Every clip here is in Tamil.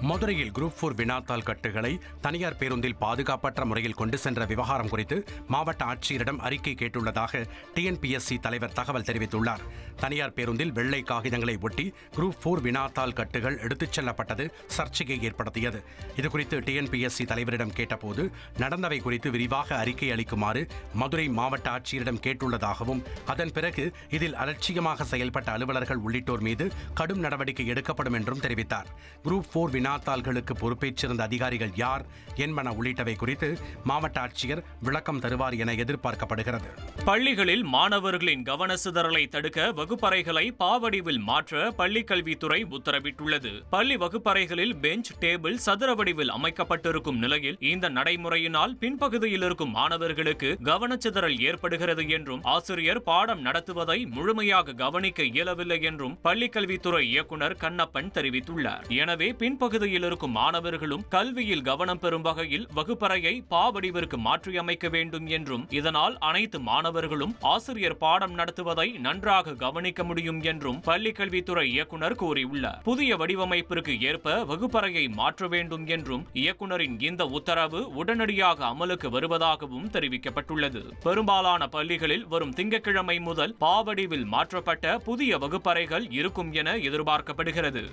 மதுரையில் குரூப் 4 வினாத்தாள் கட்டுகளை தனியார் பேருந்தில் பாதுகாப்பற்ற முறையில் கொண்டு சென்ற விவகாரம் குறித்து மாவட்ட ஆட்சியரிடம் அறிக்கை கேட்டுள்ளதாக டிஎன்பிஎஸ்சி தலைவர் தகவல் தெரிவித்துள்ளார். தனியார் பேருந்தில் வெள்ளை காகிதங்களை ஒட்டி குரூப் 4 வினாத்தாள் கட்டுகள் எடுத்துச் செல்லப்பட்டது சர்ச்சையை ஏற்படுத்தியது. இதுகுறித்து டிஎன்பிஎஸ்சி தலைவரிடம் கேட்டபோது நடந்தவை குறித்து விரிவாக அறிக்கை அளிக்குமாறு மதுரை மாவட்ட ஆட்சியரிடம் கேட்டுள்ளதாகவும், அதன் பிறகு இதில் அலட்சியமாக செயல்பட்ட அலுவலர்கள் உள்ளிட்டோர் மீது கடும் நடவடிக்கை எடுக்கப்படும் என்றும் தெரிவித்தார். குரூப் 4 வினாத்தாள்களுக்கு பொறுப்பேற்றிருந்த அதிகாரிகள் யார் என்பன உள்ளிட்டவை குறித்து மாவட்ட ஆட்சியர் விளக்கம் தருவார் என எதிர்பார்க்கப்படுகிறது. பள்ளிகளில் மாணவர்களின் கவன சிதறலை தடுக்க வகுப்பறைகளை பாவடிவில் மாற்ற பள்ளிக்கல்வித்துறை உத்தரவிட்டுள்ளது. பள்ளி வகுப்பறைகளில் பெஞ்ச், டேபிள் சதுர வடிவில் அமைக்கப்பட்டிருக்கும் நிலையில் இந்த நடைமுறையினால் பின்பகுதியில் இருக்கும் மாணவர்களுக்கு கவனச்சிதறல் ஏற்படுகிறது என்றும், ஆசிரியர் பாடம் நடத்துவதை முழுமையாக கவனிக்க இயலவில்லை என்றும் பள்ளிக்கல்வித்துறை இயக்குநர் கண்ணப்பன் தெரிவித்துள்ளார். எனவே பின்பகுதியில் இருக்கும் மாணவர்களும் கல்வியில் கவனம் பெறும் வகையில் வகுப்பறையை பாவடிவிற்கு மாற்றியமைக்க வேண்டும் என்றும், இதனால் அனைத்து மாணவர்களும் ஆசிரியர் பாடம் நடத்துவதை நன்றாக கவனிக்க முடியும் என்றும் பள்ளிக்கல்வித்துறை இயக்குநர் கூறியுள்ளார். புதிய வடிவமைப்பிற்கு ஏற்ப வகுப்பறையை மாற்ற வேண்டும் என்றும் இயக்குநரின் இந்த உத்தரவு உடனடியாக அமலுக்கு வருவதாகவும் தெரிவிக்கப்பட்டுள்ளது. பெரும்பாலான பள்ளிகளில் வரும் திங்கட்கிழமை முதல் பாவடிவில் மாற்றப்பட்ட புதிய வகுப்பறைகள் இருக்கும் என எதிர்பார்க்கப்படுகிறது.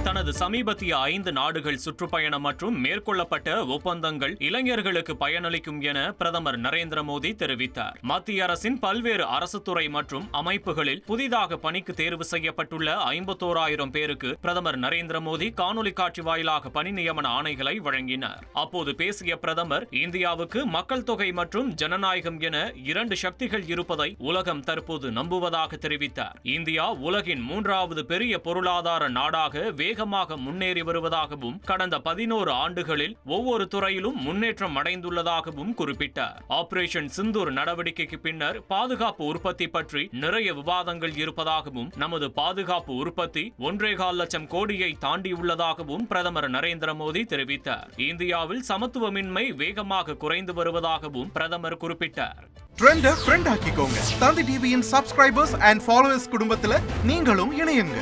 தனது சமீபத்திய 5 நாடுகள் சுற்றுப்பயணம் மற்றும் மேற்கொள்ளப்பட்ட ஒப்பந்தங்கள் இளைஞர்களுக்கு பயனளிக்கும் என பிரதமர் நரேந்திர மோடி தெரிவித்தார். மத்திய அரசின் பல்வேறு அரசு துறை மற்றும் அமைப்புகளில் புதிதாக பணிக்கு தேர்வு செய்யப்பட்டுள்ள 51,000 பேருக்கு பிரதமர் நரேந்திர மோடி காணொலி காட்சி வாயிலாக பணி நியமன ஆணைகளை வழங்கினார். அப்போது பேசிய பிரதமர், இந்தியாவுக்கு மக்கள் தொகை மற்றும் ஜனநாயகம் என 2 சக்திகள் இருப்பதை உலகம் தற்போது நம்புவதாக தெரிவித்தார். இந்தியா உலகின் 3வது பெரிய பொருளாதார நாடாக வேகமாக முன்னேறி வருவதாகவும், கடந்த 11 ஆண்டுகளில் ஒவ்வொரு துறையிலும் முன்னேற்றம் அடைந்துள்ளதாகவும் குறிப்பிட்டார். ஆபரேஷன் சிந்தூர் நடவடிக்கைக்கு பின்னர் பாதுகாப்பு உற்பத்தி பற்றி நிறைய விவாதங்கள் இருப்பதாகவும், நமது பாதுகாப்பு உற்பத்தி 1.25 லட்சம் கோடியை தாண்டியுள்ளதாகவும் பிரதமர் நரேந்திர மோடி தெரிவித்தார். இந்தியாவில் சமத்துவமின்மை வேகமாக குறைந்து வருவதாகவும் பிரதமர் குறிப்பிட்டார். ட்ரெண்ட ஃப்ரெண்ட் ஆக்கிக்கோங்க. தந்தி டிவியின் சப்ஸ்கிரைபர்ஸ் அண்ட் ஃபாலோவர்ஸ் குடும்பத்துல நீங்களும் இணையுங்க.